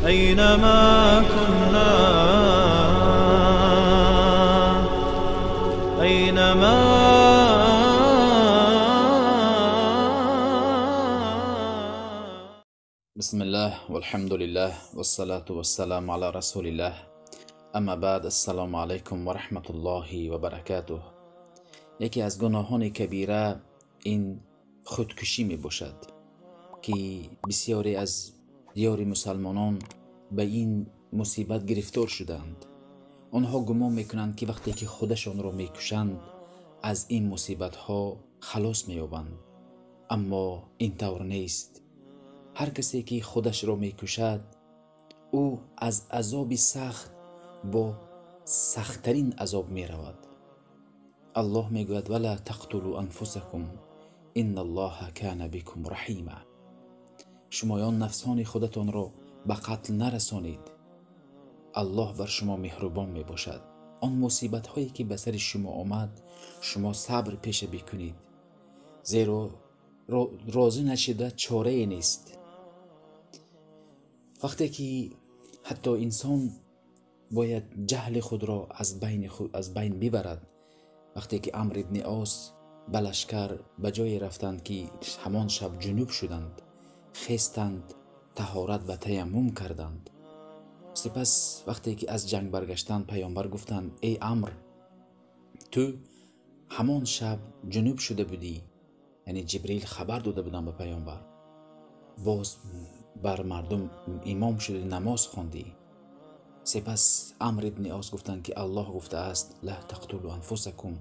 أينما كنا أينما بسم الله والحمد لله والصلاة والسلام على رسول الله. اما بعد، السلام علیکم و رحمت الله و برکاته. یکی از گناهان کبیره این خودکشی می باشد که بسیاری از دیار مسلمانان به این مصیبت گرفتار شدند. آنها گمان میکنند که وقتی که خودشان را میکشند از این مصیبت ها خلاص مییابند، اما این طور نیست. هر کسی که خودش را میکشد او از عذاب سخت با سختترین عذاب می رود. الله می گوید ولا تقتلوا انفسکم ان الله کان بكم رحیما. شمایان نفسان خودتان را به قتل نرسانید، الله بر شما مهربان می باشد. آن مصیبت هایی که به سر شما آمد شما صبر پیشه بکنید، زیرا راضی نشده چاره نیست. وقتی که حتی انسان باید جهل خود را از بین ببرد، وقتی که عمرو ابن عاص به لشکر به جای رفتند که همان شب جنوب شدند، خستند، طهارت و تیمم کردند. سپس وقتی که از جنگ برگشتند، پیامبر گفتند ای عمرو، تو همان شب جنوب شده بودی، یعنی جبریل خبر داده بودن به پیامبر، باز بر مردم امام شده نماز خواندی. سپس عمرو ابن عاص گفتند که الله گفته است لا تقتلوا انفسکم،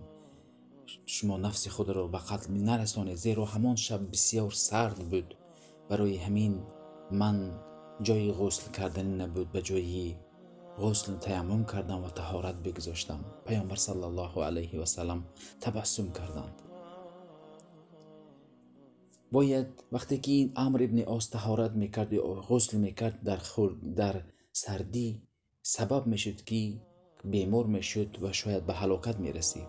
شما نفس خود را به قتل نرسانید، زیرا همان شب بسیار سرد بود، برای همین من جای غسل کردن نبود، به جای غسل تیمم کردم و طهارت بگذاشتم. پیامبر صلی الله علیه و سلم تبسم کردند. باید وقتی که این عمرو ابن عاص طهارت میکرد یا غسل میکرد در سردی، سبب میشد که بیمار میشد و شاید به هلاکت میرسید.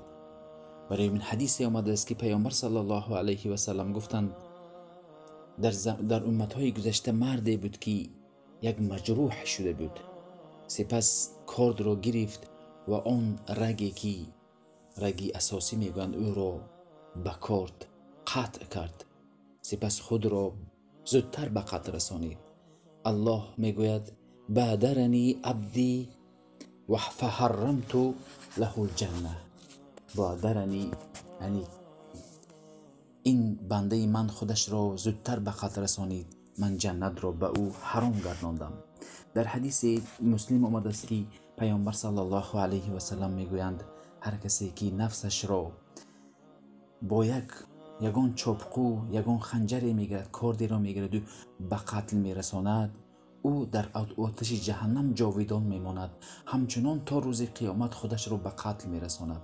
برای این حدیثی آمده است که پیامبر صلی الله علیه و سلم گفتند در امتهای گذشته مردی بود که یک مجروح شده بود، سپس کارد را گرفت و آن رگی اساسی میگویند او را به کارد قطع کرد، سپس خود را زودتر به قتل رسانید. الله میگوید بادرنی عبدی و فحرمت له الجنه. بادرنی یعنی این بنده من خودش را زودتر به قتل رسانید، من جنت را به او حرام گرداندم. در حدیث مسلم آمده است که پیامبر صلی الله علیه و سلم میگویند هر کسی که نفسش را با یگان چاپقو، یگان خنجری میگیرد، کاردی را میگیرد و به قتل میرساند، او در آتش جهنم جاویدان میماند، همچنان تا روز قیامت خودش را به قتل میرساند.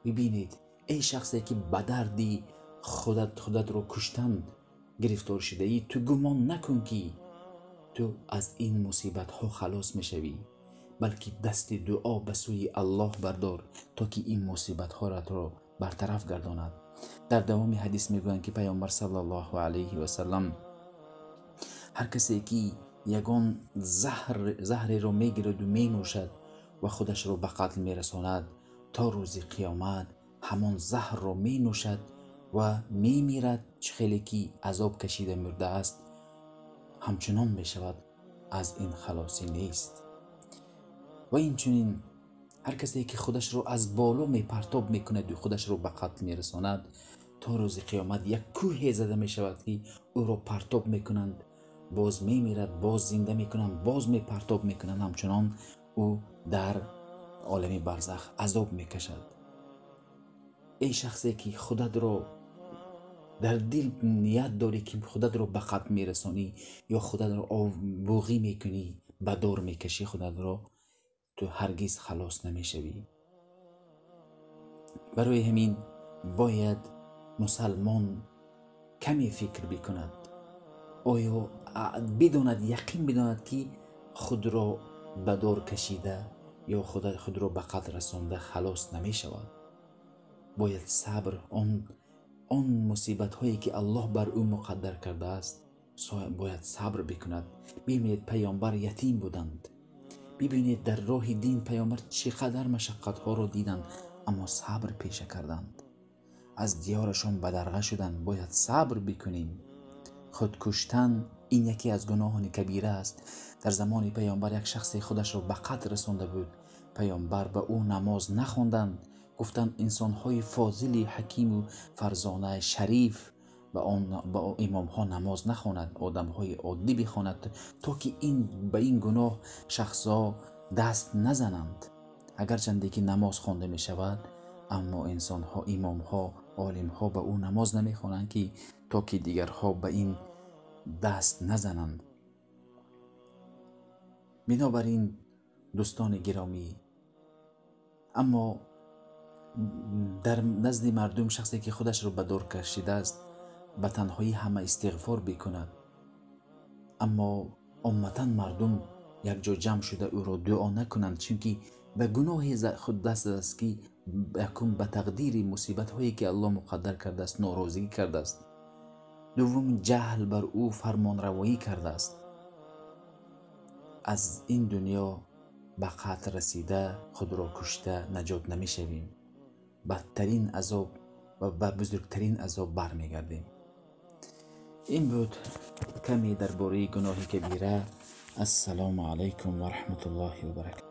ببینید ای شخصی که به دردی خودت را کشتن گرفتار شده ای، تو گمان نکن که تو از این مصیبت ها خلاص میشوی، بلکه دست دعا به سوی الله بردار تا که این مصیبت ها را برطرف گرداند. در دوام حدیث میگویند که پیامبر صلی الله علیه و سلم هر کسی که یگان زهر را میگیرد و مینوشد و خودش را به قتل میرساند، تا روز قیامت همان زهر را مینوشد و میمیرد، چه خیلی که عذاب کشیده مرده است همچنان میشود، از این خلاصی نیست. و این چنین هر کسی که خودش رو از بالا پرتاب میکند و خودش رو به قتل میرساند، تا روز قیامت یک کوه زده میشود که او رو پرتاب میکنند، باز میمیرد، باز زنده میکنند، باز پرتاب میکنند، همچنان او در عالم برزخ عذاب میکشد. ای شخصی که خودت رو در دل نیت داری که خودت رو به قتل میرسانی یا خودت رو بوغی میکنی، به دار میکشی خودت رو، تو هرگز خلاص نمیشوی. برای همین باید مسلمان کمی فکر بکند، آیا بداند، یقین بداند که خود را به دار کشیده یا خود را به قتل رسانده خلاص نمیشود. باید صبر، آن مصیبت هایی که الله بر او مقدر کرده است باید صبر بکند. ببینید پیامبر یتیم بودند، ببینید در راه دین پیامبر چقدر مشقت ها رو دیدند اما صبر پیشه کردند. از دیارشون بدرغه شدند. باید صبر بکنیم. خود کشتن این یکی از گناهان کبیره است. در زمان پیامبر یک شخص خودش رو به قتل رسانده بود. پیامبر به او نماز نخواندند، گفتند انسان‌های فاضلی، حکیم و فرزانه شریف با امام ها نماز نخواند، آدم‌های عادی بخواند تا که به این گناه شخصا دست نزنند. اگرچند که نماز خوانده می شود اما انسان ها، امام ها، عالم ها به او نماز نمی خوانند که تا که دیگرها به این دست نزنند. بنابراین دوستان گرامی، اما در نزد مردم شخصی که خودش رو به دور کشیده است به تنهایی همه استغفار بکند، اما امتا مردم یک جا جمع شده او را دعا نکنند، چونکه به گناه خود دست است که یکم به تقدیر مصیبت هایی که الله مقدر کرده است ناراضی کرده است. دوم جهل بر او فرمان روایی کرده است. از این دنیا به قتل رسیده خود را کشته نجات نمی شویم. بدترین عذاب و به بزرگترین عذاب برمیگردیم. این بود کمی درباره گناه کبیره. السلام علیکم و رحمت الله و برکاته.